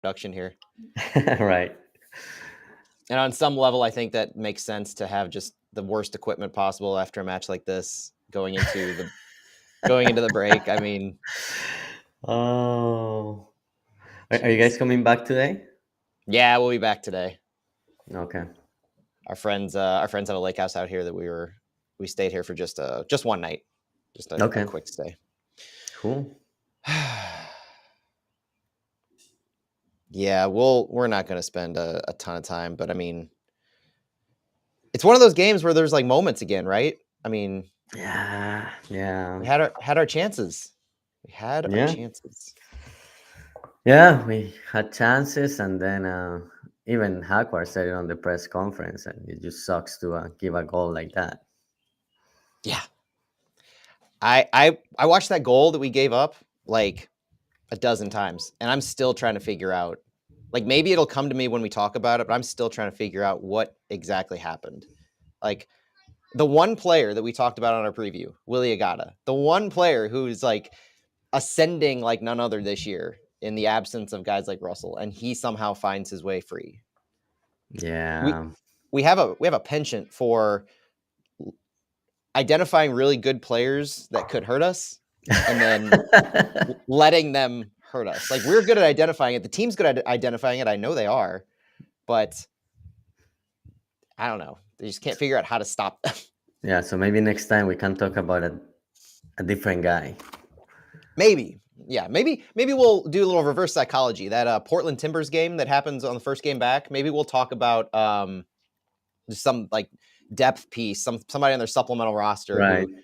production here. Right. And on some level, I think that makes sense to have just the worst equipment possible after a match like this going into the break. I mean, Oh, are you guys jeez. coming back today? Yeah, we'll be back today. Okay. Our friends have a lake house out here that we stayed here for just one night, just a Okay. quick stay. Cool. Yeah, we're not going to spend a ton of time, but I mean, it's one of those games where there's like moments again, right? I mean, Yeah. Yeah. we had our chances. We had our Yeah. chances. Yeah. We had chances, and then even Hakwar said it on the press conference, and it just sucks to give a goal like that. Yeah. I watched that goal that we gave up like a dozen times, and I'm still trying to figure out, like, maybe it'll come to me when we talk about it, but I'm still trying to figure out what exactly happened. Like, the one player that we talked about on our preview, Willie Agata, the one player who's like ascending like none other this year in the absence of guys like Russell, and he somehow finds his way free. We Yeah. we have a penchant for identifying really good players that could hurt us and then letting them hurt us. Like, we're good at identifying it. The team's good at identifying it. I know they are, but I don't know. They just can't figure out how to stop them. Yeah. So maybe next time we can talk about a different guy. Maybe. Yeah, maybe we'll do a little reverse psychology. That Portland Timbers game that happens on the first game back, maybe we'll talk about just some like depth piece, somebody on their supplemental roster Right. who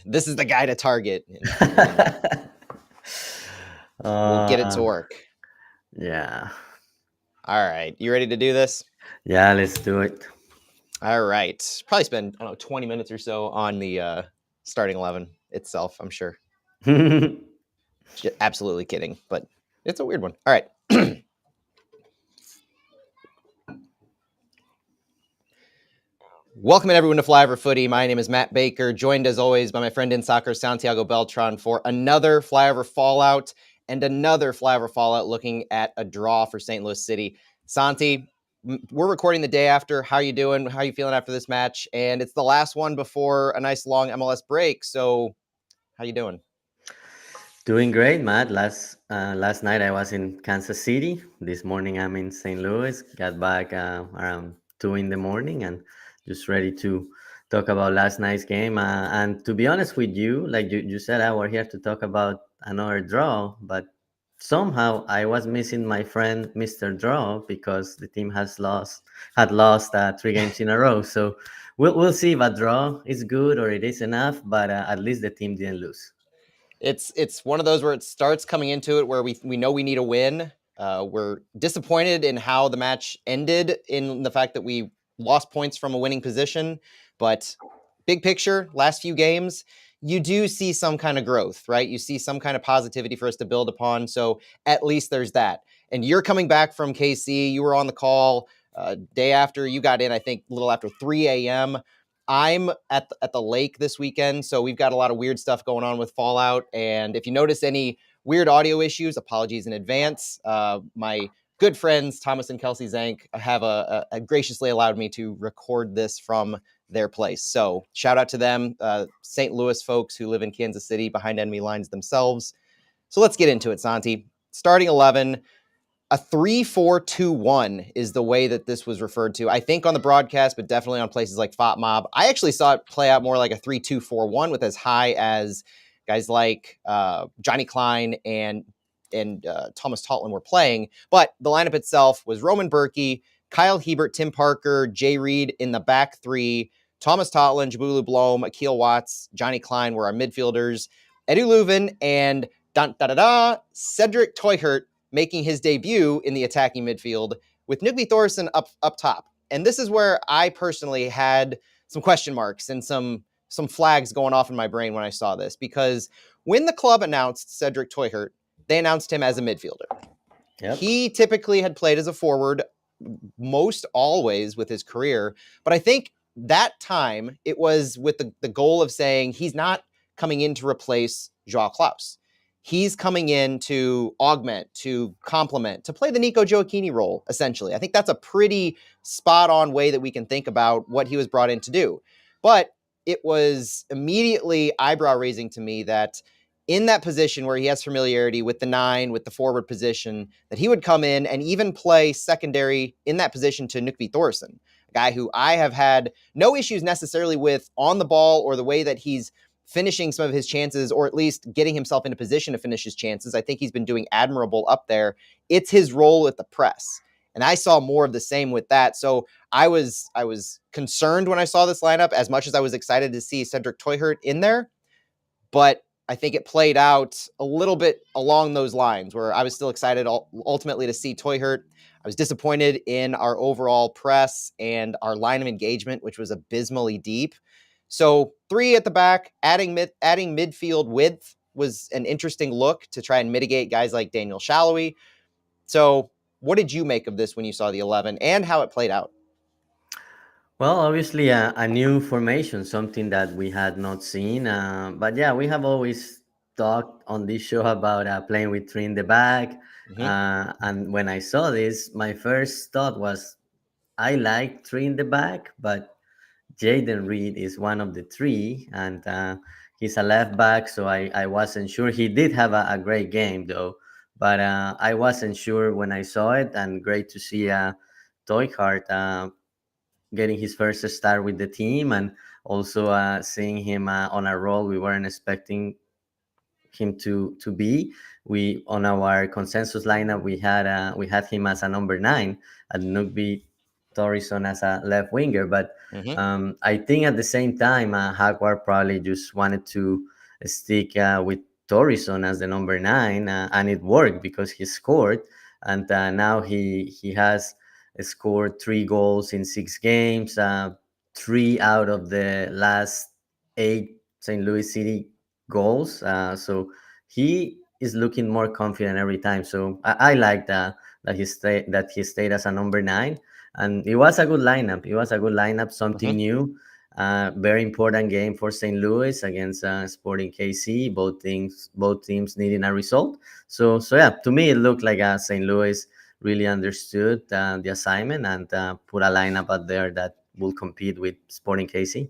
this is the guy to target, and we'll get it to uh, work. yeah. All right, you ready to do this? Yeah. Let's do it. All right. Probably spend, I don't know, 20 minutes or so on the starting 11 itself, I'm sure. Absolutely kidding, but it's a weird one. All right. Welcome everyone to Flyover Footy. My name is Matt Baker, joined as always by my friend in soccer, Santiago Beltran, for another Flyover Fallout and another Flyover Fallout looking at a draw for St. Louis City. Santi, we're recording the day after. How are you doing? How are you feeling after this match? And it's the last one before a nice long MLS break. So how you doing? Doing great, Matt. Last night I was in Kansas City. This morning I'm in St. Louis. Got back around 2 in the morning and just ready to talk about last night's game. And to be honest with you, like you said, I were here to talk about another draw, but somehow I was missing my friend Mr. Draw because the team had lost 3 games in a row. So we'll see if a draw is good or it is enough. But at least the team didn't lose. It's one of those where it starts coming into it where we know we need a win. We're disappointed in how the match ended, in the fact that we lost points from a winning position, but big picture, last few games, you do see some kind of growth, right? You see some kind of positivity for us to build upon. So at least there's that. And you're coming back from KC. You were on the call day after you got in, I think, a little after 3 a.m. I'm at the lake this weekend, so we've got a lot of weird stuff going on with Fallout. And if you notice any weird audio issues, apologies in advance. My good friends Thomas and Kelsey Zank have graciously allowed me to record this from their place. So shout out to them, St. Louis folks who live in Kansas City behind enemy lines themselves. So let's get into it, Santi. Starting 11. A 3-4-2-1 is the way that this was referred to, I think, on the broadcast, but definitely on places like FOTMob. I actually saw it play out more like a 3-2-4-1 with as high as guys like Johnny Klein and Thomas Totland were playing. But the lineup itself was Roman Berkey, Kyle Hebert, Tim Parker, Jay Reed in the back three, Thomas Totland, Jabulu Blom, Akil Watts, Johnny Klein were our midfielders, Eddie Leuven, and Cedric Teuchert making his debut in the attacking midfield with Nugby Thorson up top. And this is where I personally had some question marks and some flags going off in my brain when I saw this, because when the club announced Cedric Teuchert, they announced him as a midfielder. Yep. He typically had played as a forward most always with his career, but I think that time it was with the goal of saying he's not coming in to replace Joao Klaus. he's coming in to augment, to complement, to play the Nico Gioacchini role, essentially. I think that's a pretty spot on way that we can think about what he was brought in to do. But it was immediately eyebrow raising to me that in that position where he has familiarity with the nine, with the forward position, that he would come in and even play secondary in that position to Nukvi Thorson, a guy who I have had no issues necessarily with on the ball or the way that he's finishing some of his chances, or at least getting himself in a position to finish his chances. I think he's been doing admirable up there. It's his role at the press. And I saw more of the same with that. So I was concerned when I saw this lineup, as much as I was excited to see Cedric Toihert in there. But I think it played out a little bit along those lines, where I was still excited ultimately to see Toihert. I was disappointed in our overall press and our line of engagement, which was abysmally deep. So 3 at the back, adding midfield width was an interesting look to try and mitigate guys like Daniel Shallowy. So what did you make of this when you saw the 11 and how it played out? Well, obviously, a new formation, something that we had not seen. But yeah, we have always talked on this show about playing with three in the back. Mm-hmm. And when I saw this, my first thought was I like three in the back, but Jaden Reed is one of the three, and he's a left back, so I wasn't sure. He did have a great game, though, but I wasn't sure when I saw it, and great to see Toyhart getting his first start with the team, and also seeing him on a role we weren't expecting him to be. We on our consensus lineup we had him as a number 9 and Nugby Torison as a left winger. But Mm-hmm. I think at the same time Hagwar probably just wanted to stick with Torison as the number 9, and it worked because he scored, and now he has scored 3 goals in 6 games, 3 out of the last 8 St. Louis City goals. So he is looking more confident every time. So I like that he stayed as a number 9, and it was a good lineup. It was a good lineup, something Mm-hmm. new. Very important game for St. Louis against Sporting KC. Both teams needing a result. So yeah, to me it looked like St. Louis really understood the assignment and put a lineup out there that will compete with Sporting KC.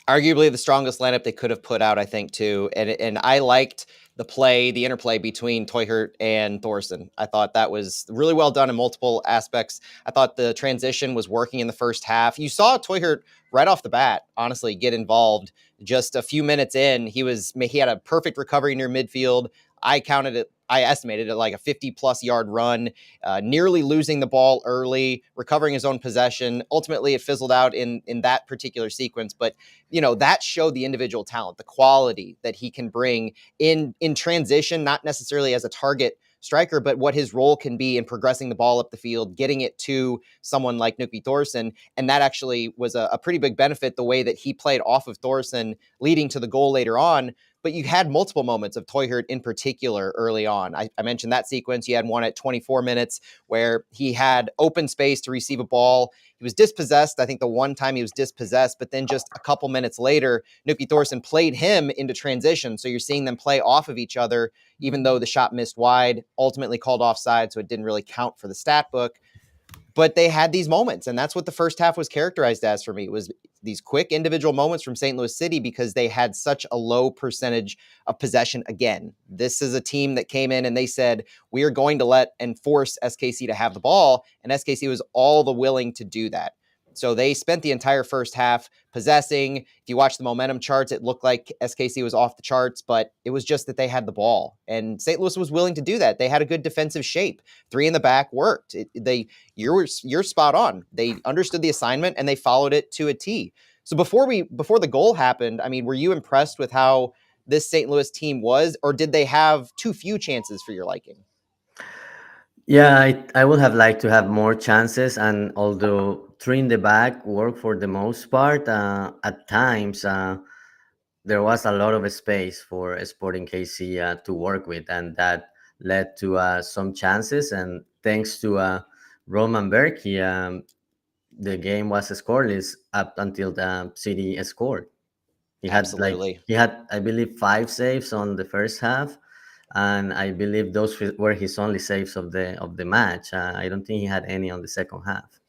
Arguably the strongest lineup they could have put out, I think, too. And I liked the interplay between Toihert and Thorson. I thought that was really well done in multiple aspects. I thought the transition was working in the first half. You saw Toihert right off the bat, honestly, get involved. Just a few minutes in, he had a perfect recovery near midfield. I estimated it like a 50-plus yard run, nearly losing the ball early, recovering his own possession. Ultimately, it fizzled out in that particular sequence. But that showed the individual talent, the quality that he can bring in transition, not necessarily as a target striker, but what his role can be in progressing the ball up the field, getting it to someone like Nuki Thorson. And that actually was a pretty big benefit, the way that he played off of Thorson, leading to the goal later on. But you had multiple moments of Toihert in particular early on. I mentioned that sequence. You had one at 24 minutes where he had open space to receive a ball. He was dispossessed. I think the one time he was dispossessed, but then just a couple minutes later, Nuki Thorson played him into transition. So you're seeing them play off of each other, even though the shot missed wide, ultimately called offside. So it didn't really count for the stat book. But they had these moments, and that's what the first half was characterized as for me. It was these quick individual moments from St. Louis City because they had such a low percentage of possession. Again, this is a team that came in and they said, we are going to let and force SKC to have the ball, and SKC was all the willing to do that. So they spent the entire first half possessing. If you watch the momentum charts, it looked like SKC was off the charts, but it was just that they had the ball. And St. Louis was willing to do that. They had a good defensive shape. 3 in the back worked. You're spot on. They understood the assignment and they followed it to a T. So before the goal happened, I mean, were you impressed with how this St. Louis team was, or did they have too few chances for your liking? Yeah, I would have liked to have more chances, and although three in the back worked for the most part, at times there was a lot of space for Sporting KC to work with, and that led to some chances. And thanks to Roman Berkey, the game was scoreless up until the City scored. He had Absolutely. I believe 5 saves on the first half, and I believe those were his only saves of the match. I don't think he had any on the second half.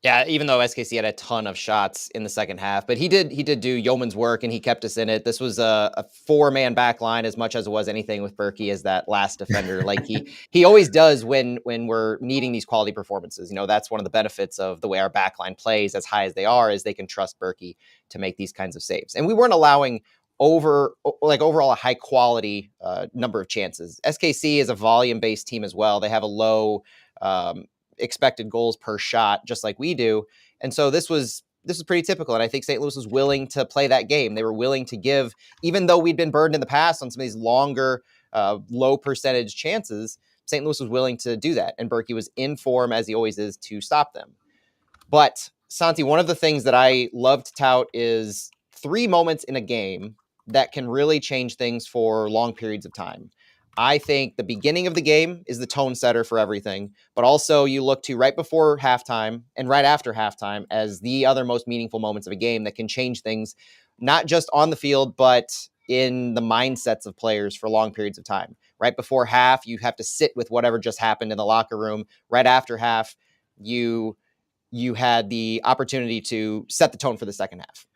Yeah, even though SKC had a ton of shots in the second half, but he did do yeoman's work and he kept us in it. This was a four-man back line as much as it was anything with Berkey as that last defender. Like he always does when we're needing these quality performances. You know, that's one of the benefits of the way our back line plays as high as they are, is they can trust Berkey to make these kinds of saves. And we weren't allowing overall a high quality number of chances. SKC is a volume based team as well. They have a low expected goals per shot, just like we do. And so this was pretty typical. And I think St. Louis was willing to play that game. They were willing to give, even though we'd been burned in the past on some of these longer, low percentage chances, St. Louis was willing to do that. And Berkey was in form, as he always is, to stop them. But Santi, one of the things that I love to tout is 3 moments in a game that can really change things for long periods of time. I think the beginning of the game is the tone setter for everything, but also you look to right before halftime and right after halftime as the other most meaningful moments of a game that can change things, not just on the field, but in the mindsets of players for long periods of time. Right before half, you have to sit with whatever just happened in the locker room. Right after half, you had the opportunity to set the tone for the second half.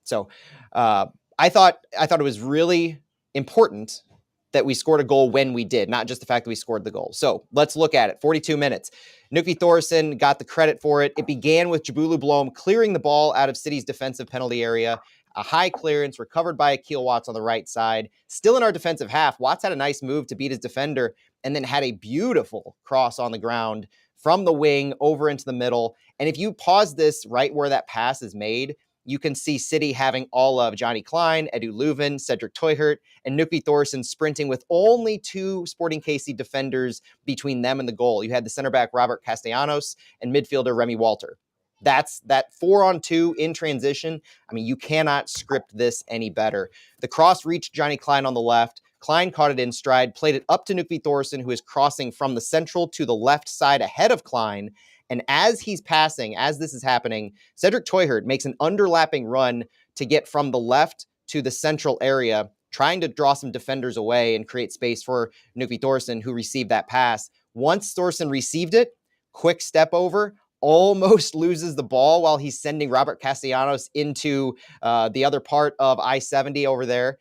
So I thought it was really important that we scored a goal when we did, not just the fact that we scored the goal. So let's look at it. 42 minutes. Nuki Thorson got the credit for it. It began with Jabulu Blom clearing the ball out of City's defensive penalty area. A high clearance recovered by Akil Watts on the right side. Still in our defensive half, Watts had a nice move to beat his defender and then had a beautiful cross on the ground from the wing over into the middle. And if you pause this right where that pass is made, you can see City having all of Johnny Klein, Edu Leuven, Cedric Teuchert, and Nuki Thorson sprinting with only 2 Sporting KC defenders between them and the goal. You had the center back Robert Castellanos and midfielder Remy Walter. That's that 4-on-2 in transition. I mean, you cannot script this any better. The cross reached Johnny Klein on the left. Klein caught it in stride, played it up to Nuki Thorson, who is crossing from the central to the left side ahead of Klein. And as he's passing, as this is happening, Cedric Teuchert makes an underlapping run to get from the left to the central area, trying to draw some defenders away and create space for Nuki Thorson, who received that pass. Once Thorson received it, quick step over, almost loses the ball while he's sending Robert Castellanos into the other part of I-70 over there.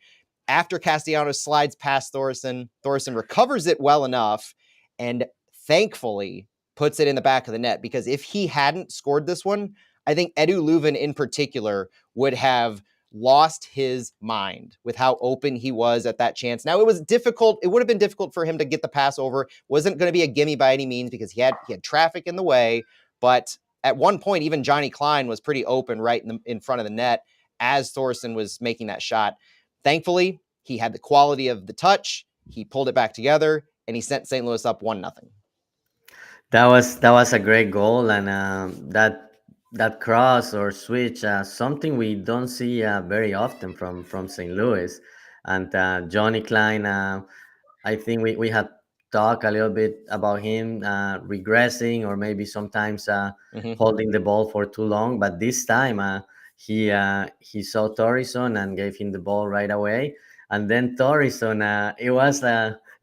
After Castellanos slides past Thorson, Thorson recovers it well enough and thankfully puts it in the back of the net, because if he hadn't scored this one, I think Edu Leuven in particular would have lost his mind with how open he was at that chance. Now, it was difficult. It would have been difficult for him to get the pass over. Wasn't going to be a gimme by any means because he had traffic in the way. But at one point, even Johnny Klein was pretty open right in front of the net as Thorson was making that shot. Thankfully, he had the quality of the touch. He pulled it back together and he sent St. Louis up 1-0. That was a great goal, and that cross or switch, something we don't see very often from St. Louis. And Johnny Klein, I think we had talked a little bit about him regressing or maybe sometimes holding the ball for too long. But this time he saw Torison and gave him the ball right away. And then Torison, it was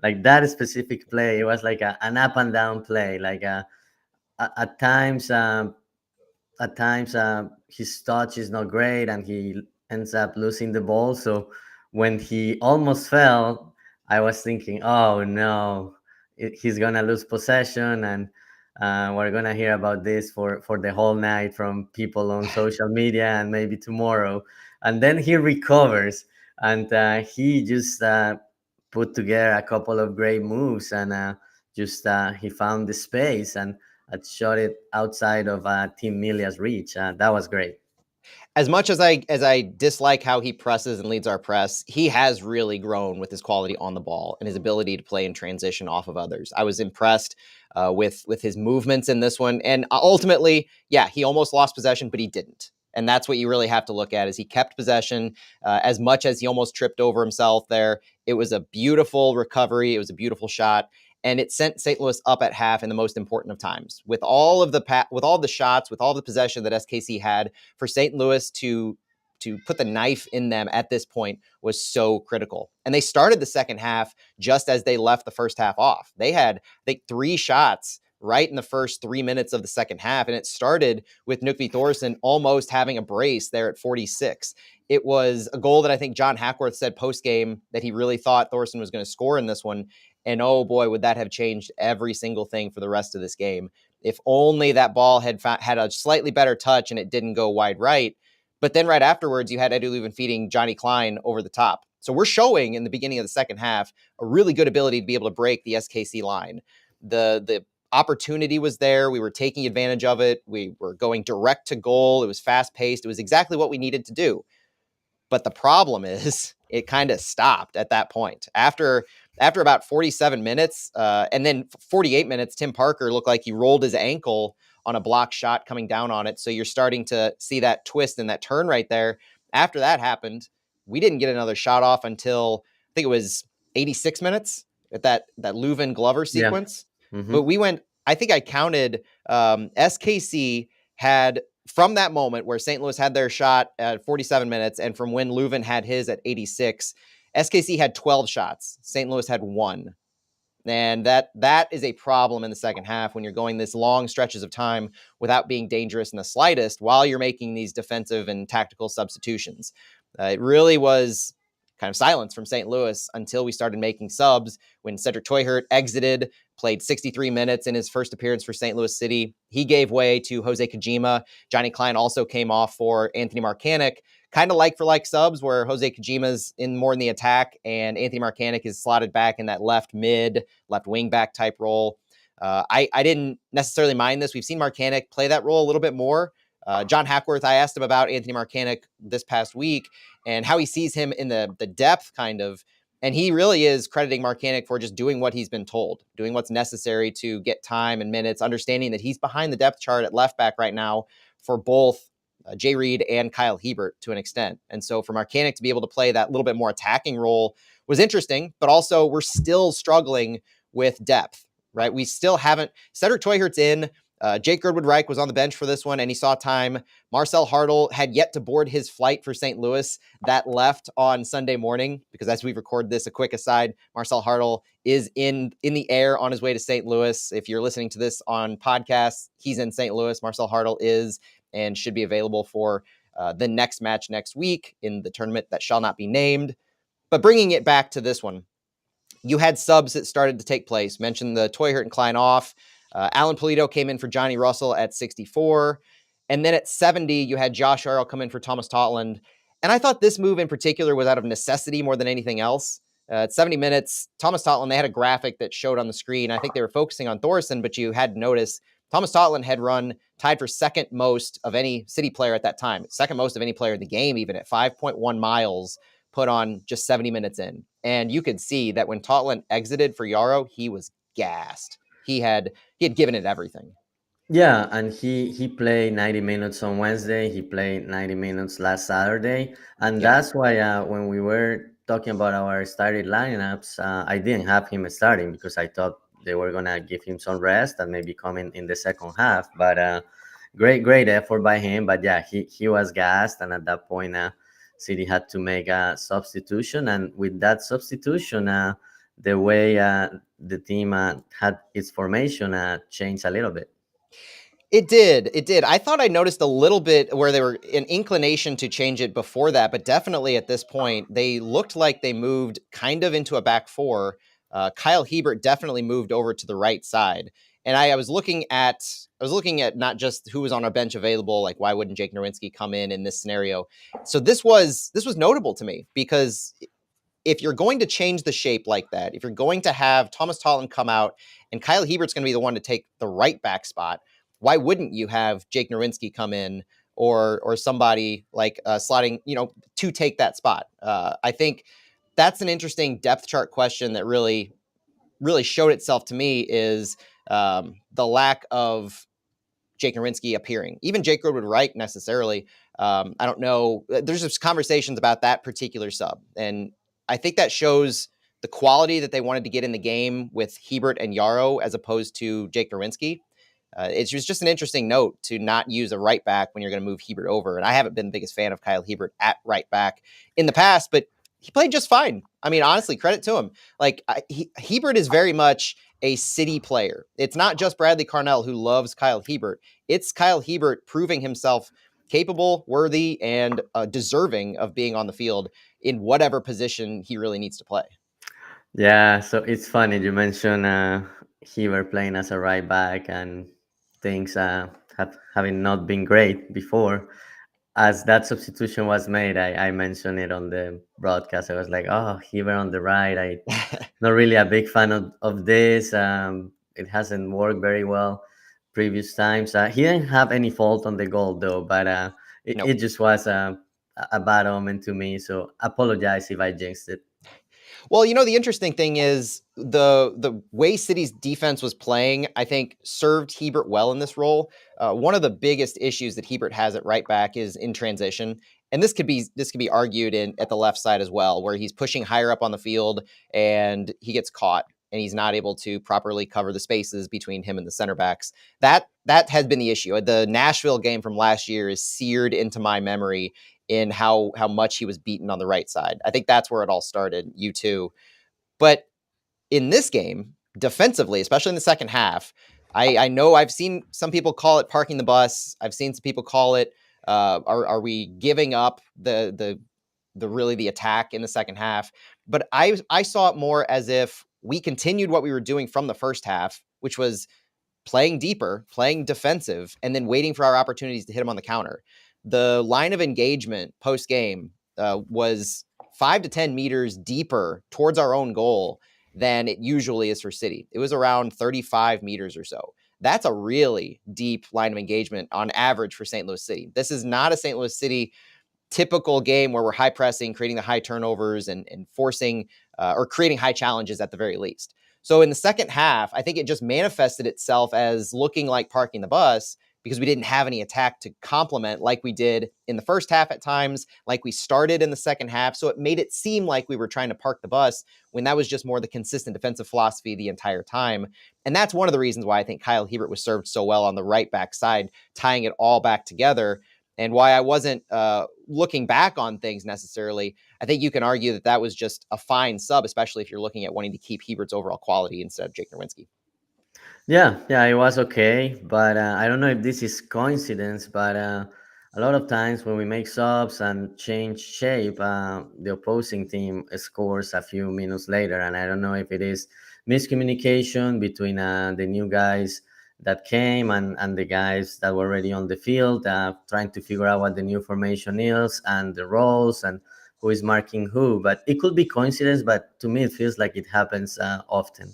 like that specific play. It was like an up and down play. Like at times, his touch is not great and he ends up losing the ball. So when he almost fell, I was thinking, oh no, he's gonna lose possession, and we're gonna hear about this for the whole night from people on social media and maybe tomorrow. And then he recovers, and he just put together a couple of great moves, and just he found the space and shot it outside of Team Milia's reach. That was great. As much as I dislike how he presses and leads our press, he has really grown with his quality on the ball and his ability to play in transition off of others. I was impressed with his movements in this one, and ultimately, yeah, he almost lost possession, but he didn't. And that's what you really have to look at, is he kept possession as much as he almost tripped over himself there. It was a beautiful recovery. It was a beautiful shot. And it sent St. Louis up at half in the most important of times. With all of the shots, with all the possession that SKC had, for St. Louis to to put the knife in them at this point was so critical. And they started the second half just as they left the first half off. They had, I think, 3 shots right in the first 3 minutes of the second half. And it started with Knutby Thorsen almost having a brace there at 46. It was a goal that I think John Hackworth said post-game that he really thought Thorsen was going to score in this one. And oh boy, would that have changed every single thing for the rest of this game. If only that ball had a slightly better touch and it didn't go wide right. But then right afterwards, you had Edu Leuven feeding Johnny Klein over the top. So we're showing in the beginning of the second half a really good ability to be able to break the SKC line. The opportunity was there. We were taking advantage of it. We were going direct to goal. It was fast paced. It was exactly what we needed to do. But the problem is it kind of stopped at that point. After about 47 minutes, and then 48 minutes, Tim Parker looked like he rolled his ankle on a block shot coming down on it. So you're starting to see that twist and that turn right there. After that happened, we didn't get another shot off until I think it was 86 minutes at that Leuven Glover sequence. Yeah. Mm-hmm. But we went, I think I counted, SKC had, from that moment where St. Louis had their shot at 47 minutes and from when Leuven had his at 86, SKC had 12 shots. St. Louis had 1. And that is a problem in the second half when you're going this long stretches of time without being dangerous in the slightest while you're making these defensive and tactical substitutions. It really was kind of silence from St. Louis until we started making subs. When Cedric Teuchert exited, played 63 minutes in his first appearance for St. Louis City, he gave way to Jose Kojima. Johnny Klein also came off for Anthony Marcanic, kind of like for like subs where Jose Kojima's in more in the attack and Anthony Marcanic is slotted back in that left mid, left wing back type role. I didn't necessarily mind this. We've seen Marcanic play that role a little bit more. John Hackworth, I asked him about Anthony Marcanic this past week and how he sees him in the depth kind of. And he really is crediting Marcanic for just doing what he's been told, doing what's necessary to get time and minutes, understanding that he's behind the depth chart at left back right now for both Jay Reed and Kyle Hebert to an extent. And so for Marcanic to be able to play that little bit more attacking role was interesting, but also we're still struggling with depth, right? We still haven't, Cedric Teuchert's in, Jake Girdwood-Reich was on the bench for this one and he saw time. Marcel Hartl had yet to board his flight for St. Louis that left on Sunday morning because as we record this, a quick aside, Marcel Hartl is in the air on his way to St. Louis. If you're listening to this on podcasts, he's in St. Louis. Marcel Hartl is and should be available for the next match next week in the tournament that shall not be named. But bringing it back to this one, you had subs that started to take place. Mentioned the Teuchert and Klein off. Alan Polito came in for Johnny Russell at 64. And then at 70, you had Josh Earl come in for Thomas Totland. And I thought this move in particular was out of necessity more than anything else. At 70 minutes, Thomas Totland, they had a graphic that showed on the screen. I think they were focusing on Thorsen, but you had to notice Thomas Totland had run tied for second most of any City player at that time, second most of any player in the game, even at 5.1 miles put on just 70 minutes in. And you could see that when Totland exited for Yarrow, he was gassed. He had given it everything. Yeah, and he played 90 minutes on Wednesday. He played 90 minutes last Saturday, and that's why when we were talking about our starting lineups, I didn't have him starting because I thought they were gonna give him some rest and maybe come in the second half. But great effort by him. But yeah, he was gassed, and at that point, City had to make a substitution, and with that substitution, the way the team had its formation changed a little bit. It did. I thought I noticed a little bit where they were an inclination to change it before that, but definitely at this point, they looked like they moved kind of into a back four. Kyle Hebert definitely moved over to the right side. And I was looking at not just who was on our bench available, like why wouldn't Jake Nerwinski come in this scenario? So this was notable to me because if you're going to change the shape like that, if you're going to have Thomas Totland come out and Kyle Hebert's going to be the one to take the right back spot, why wouldn't you have Jake Nerwinski come in or somebody like slotting, to take that spot? I think that's an interesting depth chart question that really showed itself to me is the lack of Jake Nerwinski appearing. Even Jake Girdwood-Reich necessarily. I don't know. There's just conversations about that particular sub. And I think that shows the quality that they wanted to get in the game with Hebert and Yarrow as opposed to Jake Nerwinski. It's just an interesting note to not use a right back when you're going to move Hebert over. And I haven't been the biggest fan of Kyle Hebert at right back in the past, but he played just fine. I mean, honestly, credit to him. Like Hebert is very much a City player. It's not just Bradley Carnell who loves Kyle Hebert. It's Kyle Hebert proving himself capable, worthy, and deserving of being on the field in whatever position he really needs to play. Yeah, so it's funny you mentioned Heber playing as a right back and things having not been great before. As that substitution was made, I mentioned it on the broadcast. I was like, oh, Heber on the right. I not really a big fan of this. It hasn't worked very well previous times. He didn't have any fault on the goal though, but it Nope. just was a bad omen to me. So apologize if I jinxed it. Well, the interesting thing is the way City's defense was playing, I think, served Hebert well in this role. One of the biggest issues that Hebert has at right back is in transition, and this could be argued in at the left side as well, where he's pushing higher up on the field and he gets caught and he's not able to properly cover the spaces between him and the center backs. That has been the issue. The Nashville game from last year is seared into my memory in how much he was beaten on the right side. I think that's where it all started. You too, but in this game, defensively, especially in the second half, I know I've seen some people call it parking the bus. I've seen some people call it are we giving up the attack in the second half? But I saw it more as if we continued what we were doing from the first half, which was playing deeper, playing defensive, and then waiting for our opportunities to hit them on the counter. The line of engagement post game was 5 to 10 meters deeper towards our own goal than it usually is for City. It was around 35 meters or so. That's a really deep line of engagement on average for St. Louis City. This is not a St. Louis City typical game where we're high pressing, creating the high turnovers and forcing or creating high challenges at the very least. So in the second half, I think it just manifested itself as looking like parking the bus because we didn't have any attack to complement like we did in the first half at times, like we started in the second half. So it made it seem like we were trying to park the bus when that was just more the consistent defensive philosophy the entire time. And that's one of the reasons why I think Kyle Hebert was served so well on the right back side, tying it all back together. And why I wasn't looking back on things necessarily. I think you can argue that was just a fine sub, especially if you're looking at wanting to keep Hebert's overall quality instead of Jake Nerwinski. Yeah, it was okay, but I don't know if this is coincidence, but a lot of times when we make subs and change shape, the opposing team scores a few minutes later, and I don't know if it is miscommunication between the new guys that came and the guys that were already on the field, trying to figure out what the new formation is and the roles and who is marking who. But it could be coincidence, but to me it feels like it happens often.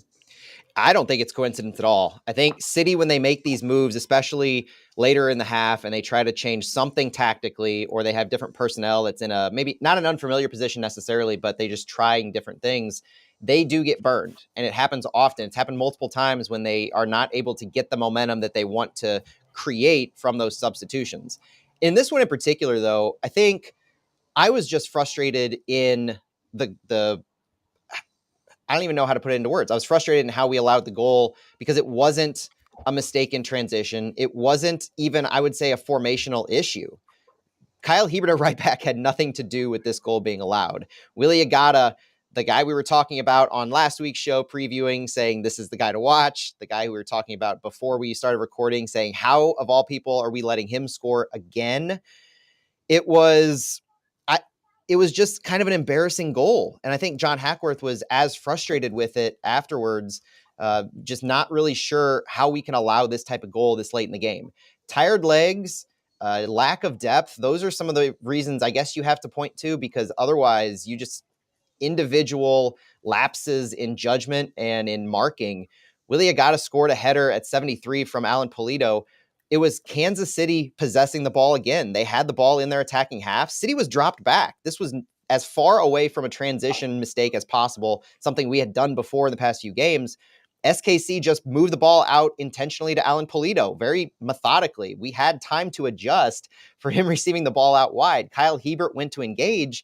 I don't think it's coincidence at all. I think City, when they make these moves, especially later in the half, and they try to change something tactically, or they have different personnel that's in a maybe not an unfamiliar position necessarily, but they just trying different things, they do get burned. And it happens often. It's happened multiple times when they are not able to get the momentum that they want to create from those substitutions. In this one in particular, though, I think I was just frustrated in the I don't even know how to put it into words. I was frustrated in how we allowed the goal because it wasn't a mistake in transition. It wasn't even, I would say, a formational issue. Kyle Hebert at right back had nothing to do with this goal being allowed. Willie Agata, the guy we were talking about on last week's show, previewing, saying this is the guy to watch, the guy we were talking about before we started recording, saying how, of all people, are we letting him score again? It was I it was just kind of an embarrassing goal. And I think John Hackworth was as frustrated with it afterwards, just not really sure how we can allow this type of goal this late in the game. Tired legs, lack of depth, those are some of the reasons I guess you have to point to, because otherwise you just individual lapses in judgment and in marking. Willie Agata scored a header at 73 from Alan Pulido. It was Kansas City possessing the ball again. They had the ball in their attacking half. City was dropped back. This was as far away from a transition mistake as possible, something we had done before in the past few games. SKC just moved the ball out intentionally to Alan Pulido, very methodically. We had time to adjust for him receiving the ball out wide. Kyle Hebert went to engage,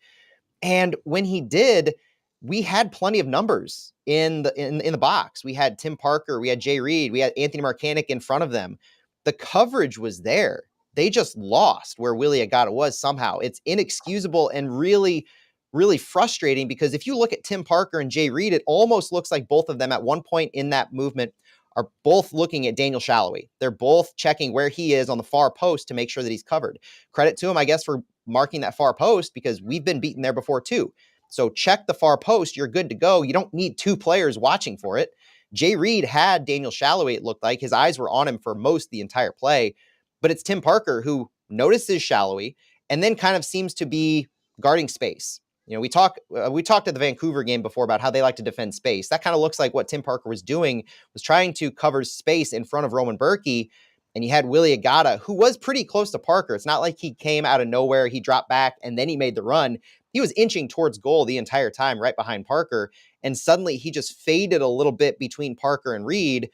and when he did, we had plenty of numbers in the box. We had Tim Parker, we had Jay Reed, we had Anthony Marcanic in front of them. The coverage was there. They just lost where Willie Agata was somehow. It's inexcusable and really, really frustrating because if you look at Tim Parker and Jay Reed, it almost looks like both of them at one point in that movement are both looking at Daniel Shallowy. They're both checking where he is on the far post to make sure that he's covered. Credit to him, I guess, for marking that far post because we've been beaten there before too. So check the far post. You're good to go. You don't need two players watching for it. Jay Reed had Daniel Shallowy, it looked like. His eyes were on him for most the entire play. But it's Tim Parker who notices Shallowy and then kind of seems to be guarding space. You know, we talked at the Vancouver game before about how they like to defend space. That kind of looks like what Tim Parker was doing, was trying to cover space in front of Roman Berkey. And you had Willie Agata, who was pretty close to Parker. It's not like he came out of nowhere, he dropped back, and then he made the run. He was inching towards goal the entire time, right behind Parker. And suddenly he just faded a little bit between Parker and Reed.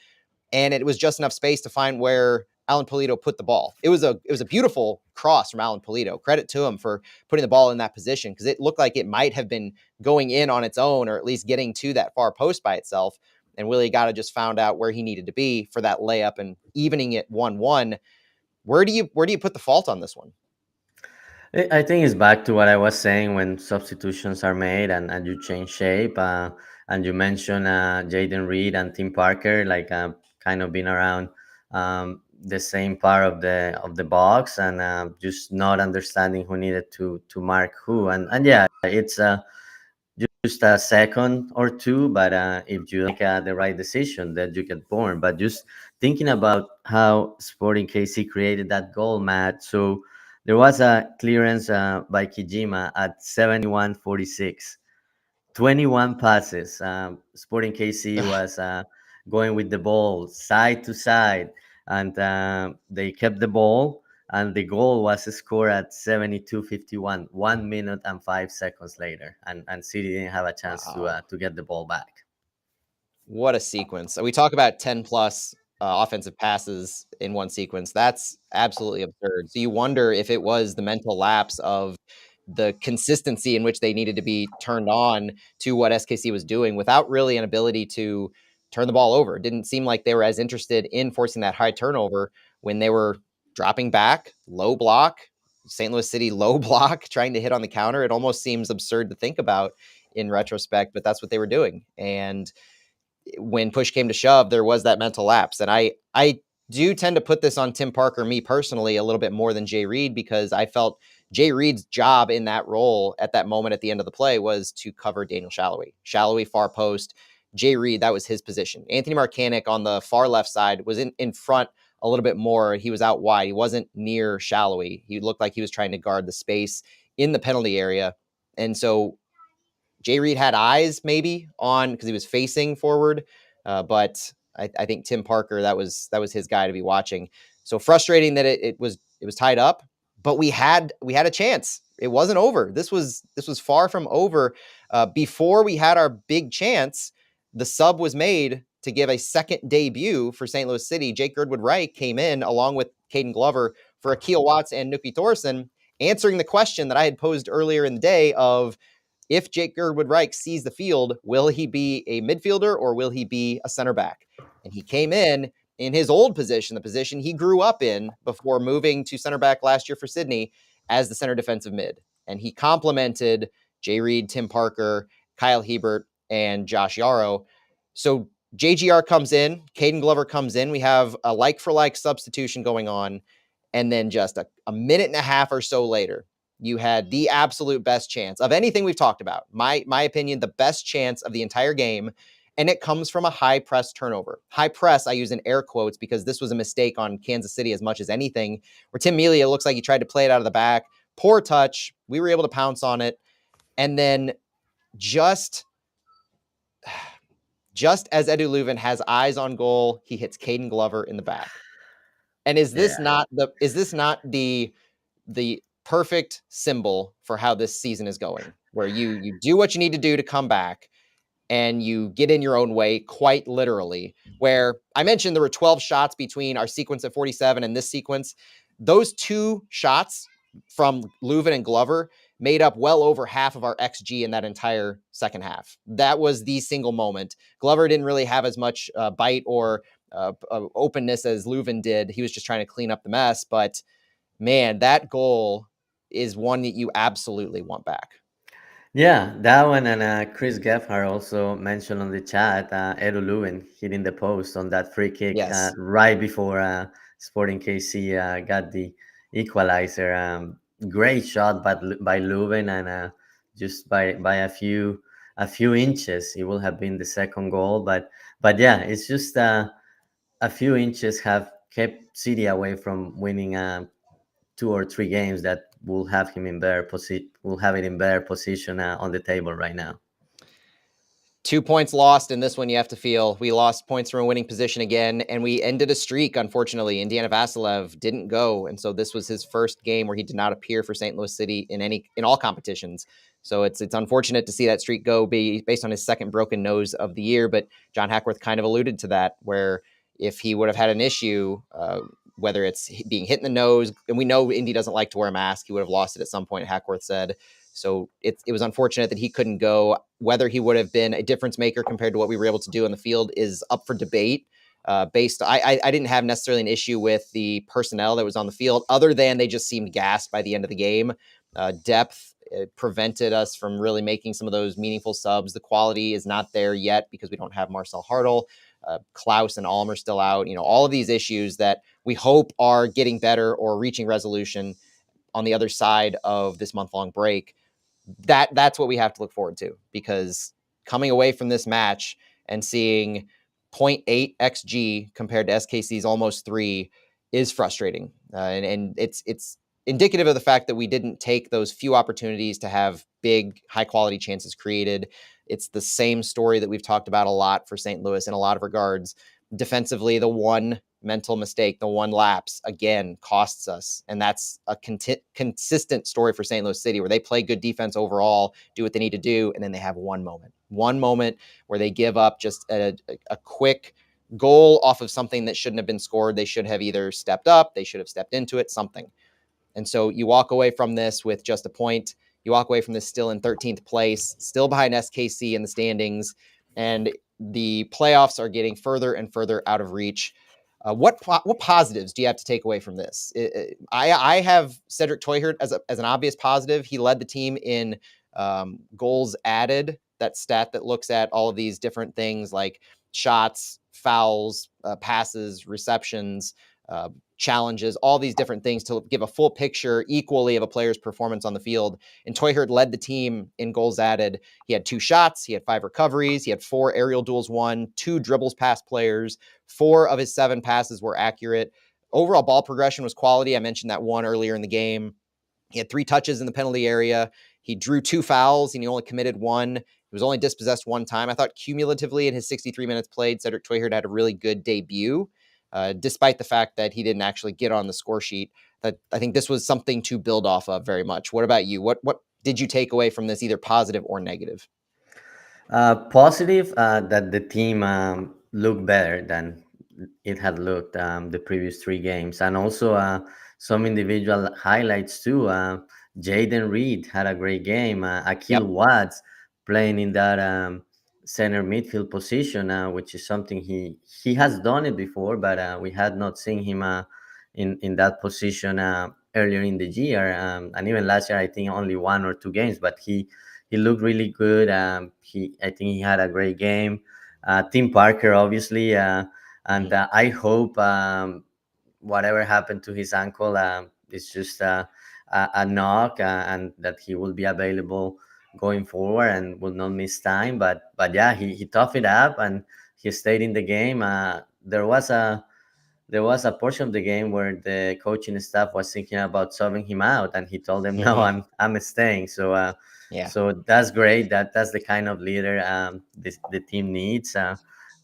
And it was just enough space to find where Alan Polito put the ball. It was a beautiful cross from Alan Polito. Credit to him for putting the ball in that position because it looked like it might have been going in on its own or at least getting to that far post by itself. And Willie Agata just found out where he needed to be for that layup and evening it 1-1. Where do you put the fault on this one? I think it's back to what I was saying when substitutions are made and you change shape. And you mentioned Jaden Reed and Tim Parker, like kind of being around the same part of the box and just not understanding who needed to mark who. And yeah, it's just a second or two, but if you make the right decision, then you get born. But just thinking about how Sporting KC created that goal, Matt. So there was a clearance by Kijima at 71:46, 21 passes. Sporting KC was going with the ball side to side, and they kept the ball. And the goal was scored at 72:51, 1 minute and 5 seconds later. And City didn't have a chance to get the ball back. What a sequence. We talk about 10 plus offensive passes in one sequence. That's absolutely absurd. So you wonder if it was the mental lapse of the consistency in which they needed to be turned on to what SKC was doing without really an ability to turn the ball over. It didn't seem like they were as interested in forcing that high turnover when they were dropping back, low block, St. Louis City low block, trying to hit on the counter. It almost seems absurd to think about in retrospect, but that's what they were doing. And when push came to shove, there was that mental lapse. And I do tend to put this on Tim Parker, me personally, a little bit more than Jay Reed, because I felt Jay Reed's job in that role at that moment at the end of the play was to cover Daniel Shallowy. Shallowy far post. Jay Reed, that was his position. Anthony Marcanic on the far left side was in front a little bit more. He was out wide. He wasn't near Shallowy. He looked like he was trying to guard the space in the penalty area. And so Jay Reed had eyes maybe on because he was facing forward, but I think Tim Parker, that was his guy to be watching. So frustrating that it was tied up, but we had a chance. It wasn't over. This was far from over. Before we had our big chance, the sub was made to give a second debut for St. Louis City. Jake Girdwood-Wright came in along with Caden Glover for Akil Watts and Nuki Thorson, answering the question that I had posed earlier in the day of, if Jake Girdwood-Wright sees the field, will he be a midfielder or will he be a center back? And he came in his old position, the position he grew up in before moving to center back last year for Sydney, as the center defensive mid. And he complemented Jay Reed, Tim Parker, Kyle Hebert, and Josh Yarrow. So JGR comes in, Caden Glover comes in. We have a like-for-like substitution going on. And then just a minute and a half or so later, you had the absolute best chance of anything we've talked about. My opinion, the best chance of the entire game. And it comes from a high press turnover. High press, I use in air quotes because this was a mistake on Kansas City as much as anything, where Tim Melia looks like he tried to play it out of the back. Poor touch. We were able to pounce on it. And then just as Edu Leuven has eyes on goal, he hits Caden Glover in the back. And is this not the perfect symbol for how this season is going, where you do what you need to do to come back and you get in your own way, quite literally, where I mentioned there were 12 shots between our sequence at 47 and this sequence. Those two shots from Leuven and Glover made up well over half of our XG in that entire second half. That was the single moment. Glover didn't really have as much bite or openness as Leuven did. He was just trying to clean up the mess. But man, that goal is one that you absolutely want back. Yeah, that one, and Chris Geffhard also mentioned on the chat Edu Lewin hitting the post on that free kick Yes. right before Sporting KC got the equalizer. Great shot by Leuven, and just by a few inches, it will have been the second goal. But yeah, it's just a few inches have kept City away from winning 2 or 3 games that will have it in better position on the table right now. 2 points lost in this one. You have to feel we lost points from a winning position again, and we ended a streak. Unfortunately, Indiana Vasilev didn't go, and so this was his first game where he did not appear for St. Louis City in all competitions. So it's unfortunate to see that streak go based on his second broken nose of the year. But John Hackworth kind of alluded to that, where if he would have had an issue, whether it's being hit in the nose, and we know Indy doesn't like to wear a mask, he would have lost it at some point. Hackworth said. So it was unfortunate that he couldn't go. Whether he would have been a difference maker compared to what we were able to do in the field is up for debate. I didn't have necessarily an issue with the personnel that was on the field, other than they just seemed gassed by the end of the game. Depth prevented us from really making some of those meaningful subs. The quality is not there yet because we don't have Marcel Hartl. Klaus and Alm are still out. All of these issues that we hope are getting better or reaching resolution on the other side of this month-long break. That's what we have to look forward to, because coming away from this match and seeing zero 0.8 xg compared to SKC's almost 3 is frustrating, and it's indicative of the fact that we didn't take those few opportunities to have big, high-quality chances created. It's the same story that we've talked about a lot for St. Louis in a lot of regards. Defensively, the one mental mistake, the one lapse, again, costs us. And that's a consistent story for St. Louis City, where they play good defense overall, do what they need to do, and then they have one moment where they give up just a quick goal off of something that shouldn't have been scored. They should have either stepped up, they should have stepped into it, something. And so you walk away from this with just a point. You walk away from this still in 13th place, still behind SKC in the standings, and the playoffs are getting further and further out of reach. What positives do you have to take away from this? I have Cedric Teuchert as an obvious positive. He led the team in goals added, that stat that looks at all of these different things like shots, fouls, passes, receptions, challenges, all these different things to give a full picture equally of a player's performance on the field. And Teuchert led the team in goals added. He had 2 shots, he had 5 recoveries, he had 4 aerial duels won, 2 dribbles past players, 4 of his 7 passes were accurate. Overall ball progression was quality. I mentioned that one earlier in the game. He had 3 touches in the penalty area. He drew 2 fouls and he only committed 1. He was only dispossessed 1 time. I thought cumulatively in his 63 minutes played, Cedric Teuchert had a really good debut, despite the fact that he didn't actually get on the score sheet. That I think this was something to build off of very much. What about you? What did you take away from this, either positive or negative? Positive that the team looked better than it had looked the previous 3 games, and also some individual highlights too. Jaden Reed had a great game. Akil Yep. Watts playing in that center midfield position, which is something he has done it before, but we had not seen him in that position earlier in the year, and even last year I think only 1 or 2 games, but he looked really good. I think he had a great game. Tim Parker, obviously, and I hope whatever happened to his ankle is just a knock, and that he will be available going forward and will not miss time. But yeah, he toughed it up and he stayed in the game. There was a portion of the game where the coaching staff was thinking about subbing him out, and he told them, "No, I'm staying." So, Yeah. so that's great. That's the kind of leader the team needs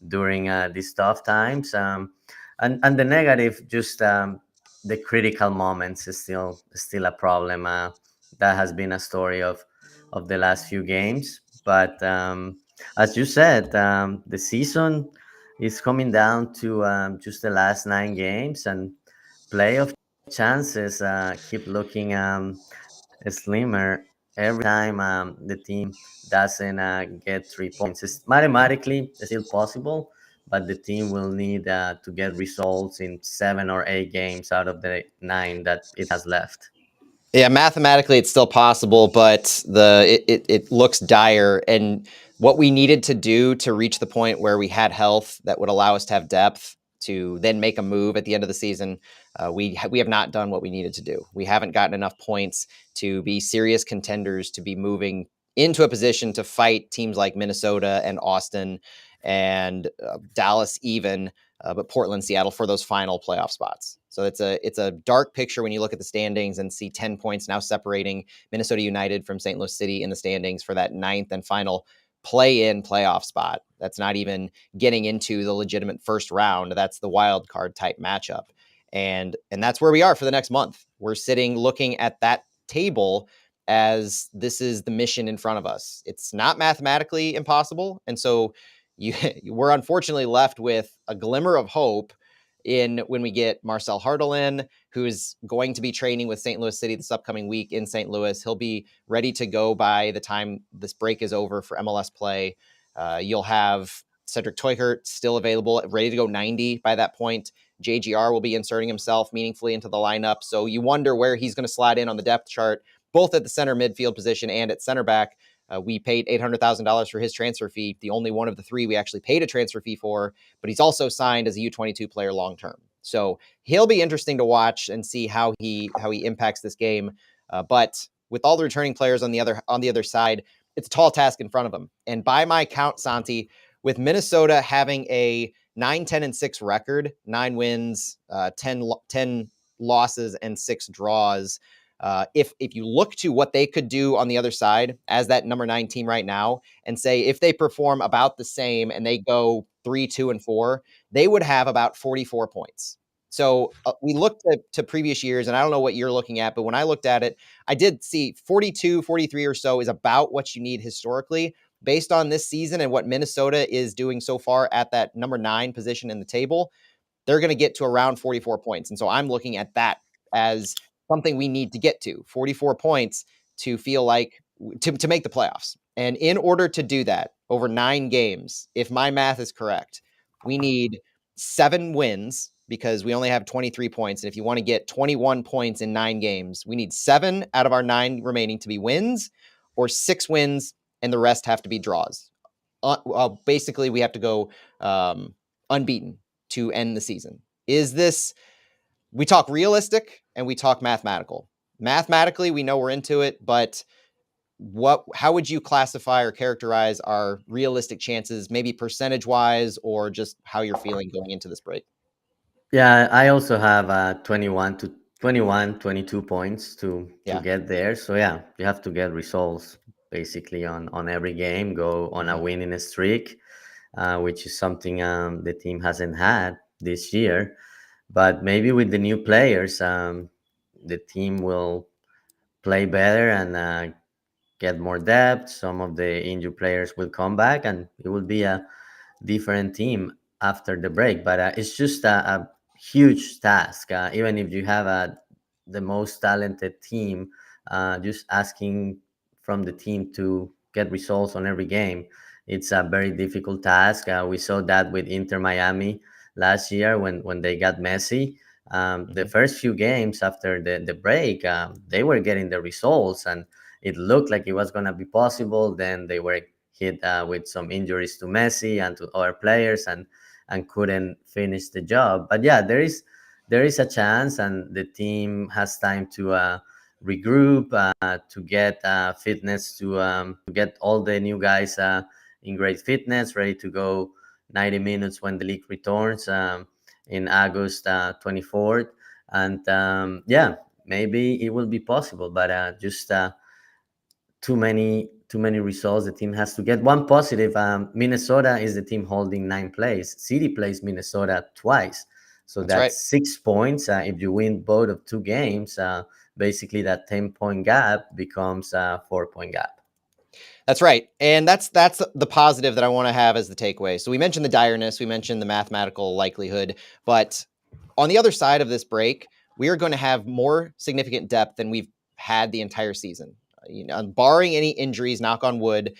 during these tough times. And the negative, just the critical moments is still a problem. That has been a story of the last few games. But as you said, the season is coming down to just the last 9 games, and playoff chances keep looking slimmer every time the team doesn't get 3 points. It's mathematically still possible, but the team will need to get results in 7 or 8 games out of the nine that it has left. Yeah, mathematically it's still possible, but it looks dire. And what we needed to do to reach the point where we had health that would allow us to have depth to then make a move at the end of the season, we have not done what we needed to do. We haven't gotten enough points to be serious contenders, to be moving into a position to fight teams like Minnesota and Austin and Dallas even, but Portland, Seattle for those final playoff spots. So it's a dark picture when you look at the standings and see 10 points now separating Minnesota United from St. Louis City in the standings for that ninth and final play-in playoff spot. That's not even getting into the legitimate first round. That's the wild card type matchup. And that's where we are for the next month. We're sitting looking at that table as this is the mission in front of us. It's not mathematically impossible. And so you we're unfortunately left with a glimmer of hope in when we get Marcel Hartle in, who is going to be training with St. Louis City this upcoming week in St. Louis. He'll be ready to go by the time this break is over for MLS play. You'll have Cedric Teuchert still available, ready to go 90 by that point. JGR will be inserting himself meaningfully into the lineup. So you wonder where he's going to slide in on the depth chart, both at the center midfield position and at center back. We paid $800,000 for his transfer fee, the only one of the three we actually paid a transfer fee for, but he's also signed as a U22 player long term. So he'll be interesting to watch and see how he impacts this game. But with all the returning players on the other side, it's a tall task in front of him. And by my count, Santi, with Minnesota having a 9-10-6 record, 9 wins, 10 losses, and 6 draws, if you look to what they could do on the other side as that number 9 team right now, and say if they perform about the same and they go 3-2-4, they would have about 44 points. So we looked to previous years, and I don't know what you're looking at, but when I looked at it, I did see 42, 43 or so is about what you need historically based on this season and what Minnesota is doing so far at that number 9 position in the table. They're going to get to around 44 points. And so I'm looking at that as something we need to get to 44 points to feel like to make the playoffs. And in order to do that over 9 games, if my math is correct, we need 7 wins because we only have 23 points. And if you want to get 21 points in 9 games, we need 7 out of our 9 remaining to be wins or 6 wins and the rest have to be draws. Basically, we have to go unbeaten to end the season. Is this, we talk realistic and we talk mathematical. Mathematically, we know we're into it, but how would you classify or characterize our realistic chances, maybe percentage wise, or just how you're feeling going into this break? Yeah, I also have 22 points to Yeah. get there. So yeah, you have to get results basically on every game, go on a Mhm. winning streak, which is something the team hasn't had this year. But maybe with the new players, the team will play better and get more depth. Some of the injured players will come back, and it will be a different team after the break. But it's just a huge task. Even if you have the most talented team, just asking from the team to get results on every game, it's a very difficult task. We saw that with Inter Miami last year when they got Messi. The Mhm. first few games after the break, they were getting the results, and it looked like it was going to be possible. Then they were hit with some injuries to Messi and to other players, and couldn't finish the job. But yeah, there is a chance, and the team has time to regroup, to get fitness, to get all the new guys in great fitness, ready to go 90 minutes when the league returns in August 24th. And yeah, maybe it will be possible, but just too many results the team has to get. One positive, Minnesota is the team holding 9 plays. City plays Minnesota twice, so That's right. that's 6 points. If you win both of 2 games, basically that 10-point gap becomes a 4-point gap. That's right. And that's the positive that I want to have as the takeaway. So we mentioned the direness, we mentioned the mathematical likelihood, but on the other side of this break, we are going to have more significant depth than we've had the entire season. barring any injuries, knock on wood,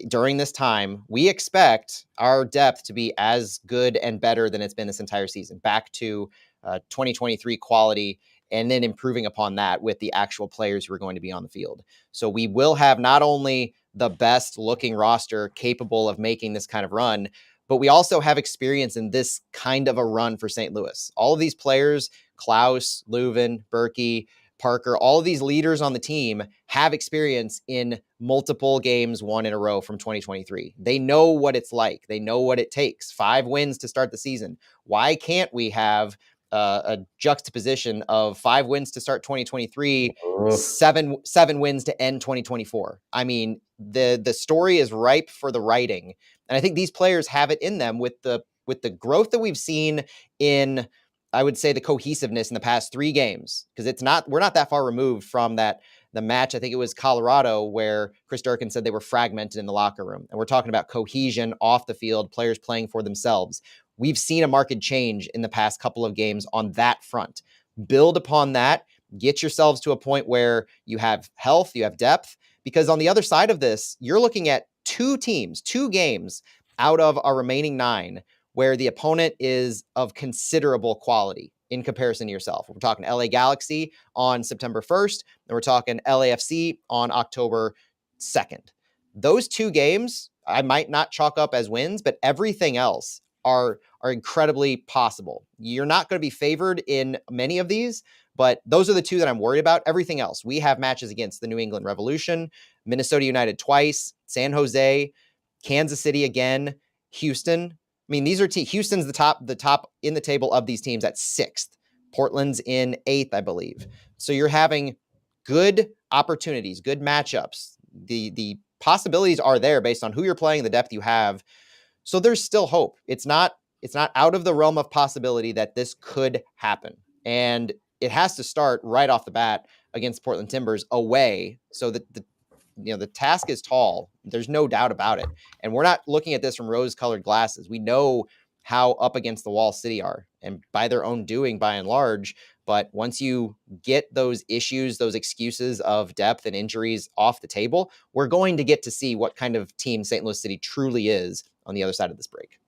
during this time, we expect our depth to be as good and better than it's been this entire season, back to 2023 quality, and then improving upon that with the actual players who are going to be on the field. So we will have not only the best looking roster capable of making this kind of run, but we also have experience in this kind of a run for St. Louis. All of these players, Klaus, Leuven, Berkey, Parker, all of these leaders on the team have experience in multiple games won in a row from 2023. They know what it's like. They know what it takes. 5 wins to start the season. Why can't we have a juxtaposition of 5 wins to start 2023, seven wins to end 2024? I mean, the story is ripe for the writing, and I think these players have it in them with the growth that we've seen in, I would say, the cohesiveness in the past 3 games, because we're not that far removed from the match. I think it was Colorado where Chris Durkin said they were fragmented in the locker room, and we're talking about cohesion off the field, players playing for themselves. We've seen a marked change in the past couple of games on that front. Build upon that, get yourselves to a point where you have health, you have depth, because on the other side of this, you're looking at 2 games out of our remaining 9 where the opponent is of considerable quality in comparison to yourself. We're talking LA Galaxy on September 1st, and we're talking LAFC on October 2nd. Those 2 games I might not chalk up as wins, but everything else are incredibly possible. You're not going to be favored in many of these, but those are the 2 that I'm worried about. Everything else, we have matches against the New England Revolution, Minnesota United twice, San Jose, Kansas City again, Houston. I mean, these are Houston's the top in the table of these teams at 6th. Portland's in 8th, I believe. So you're having good opportunities, good matchups. The possibilities are there based on who you're playing, the depth you have. So there's still hope. It's not out of the realm of possibility that this could happen. And it has to start right off the bat against Portland Timbers away, so that the task is tall. There's no doubt about it. And we're not looking at this from rose-colored glasses. We know how up against the wall City are, and by their own doing, by and large. But once you get those issues, those excuses of depth and injuries off the table, we're going to get to see what kind of team St. Louis City truly is on the other side of this break.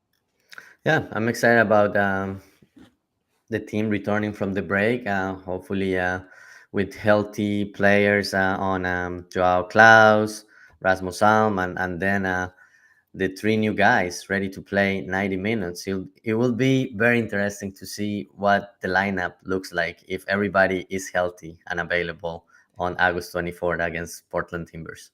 Yeah, I'm excited about the team returning from the break. Hopefully, with healthy players on Joao Klaus, Rasmus Alm, and then the 3 new guys ready to play 90 minutes. It will be very interesting to see what the lineup looks like if everybody is healthy and available on August 24th against Portland Timbers.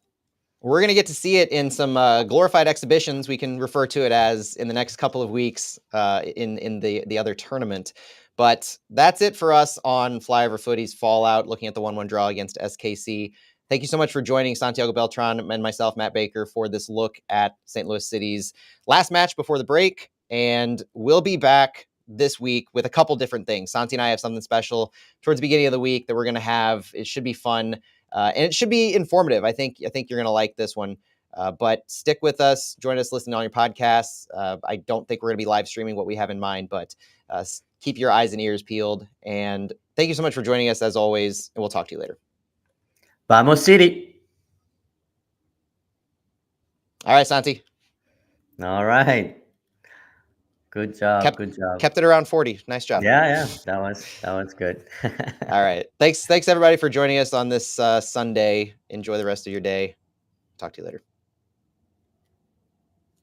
We're going to get to see it in some glorified exhibitions, we can refer to it as, in the next couple of weeks in the other tournament. But that's it for us on Flyover Footy's Fallout, looking at the 1-1 draw against SKC. Thank you so much for joining Santiago Beltran and myself, Matt Baker, for this look at St. Louis City's last match before the break. And we'll be back this week with a couple different things. Santi and I have something special towards the beginning of the week that we're going to have. It should be fun. And it should be informative. I think you're going to like this one. But stick with us. Join us listening on your podcasts. I don't think we're going to be live streaming what we have in mind, but keep your eyes and ears peeled. And thank you so much for joining us, as always. And we'll talk to you later. Vamos, City. All right, Santi. All right. Good job. Good job. Kept it around 40. Nice job. Yeah. That was good. All right. Thanks everybody for joining us on this Sunday. Enjoy the rest of your day. Talk to you later.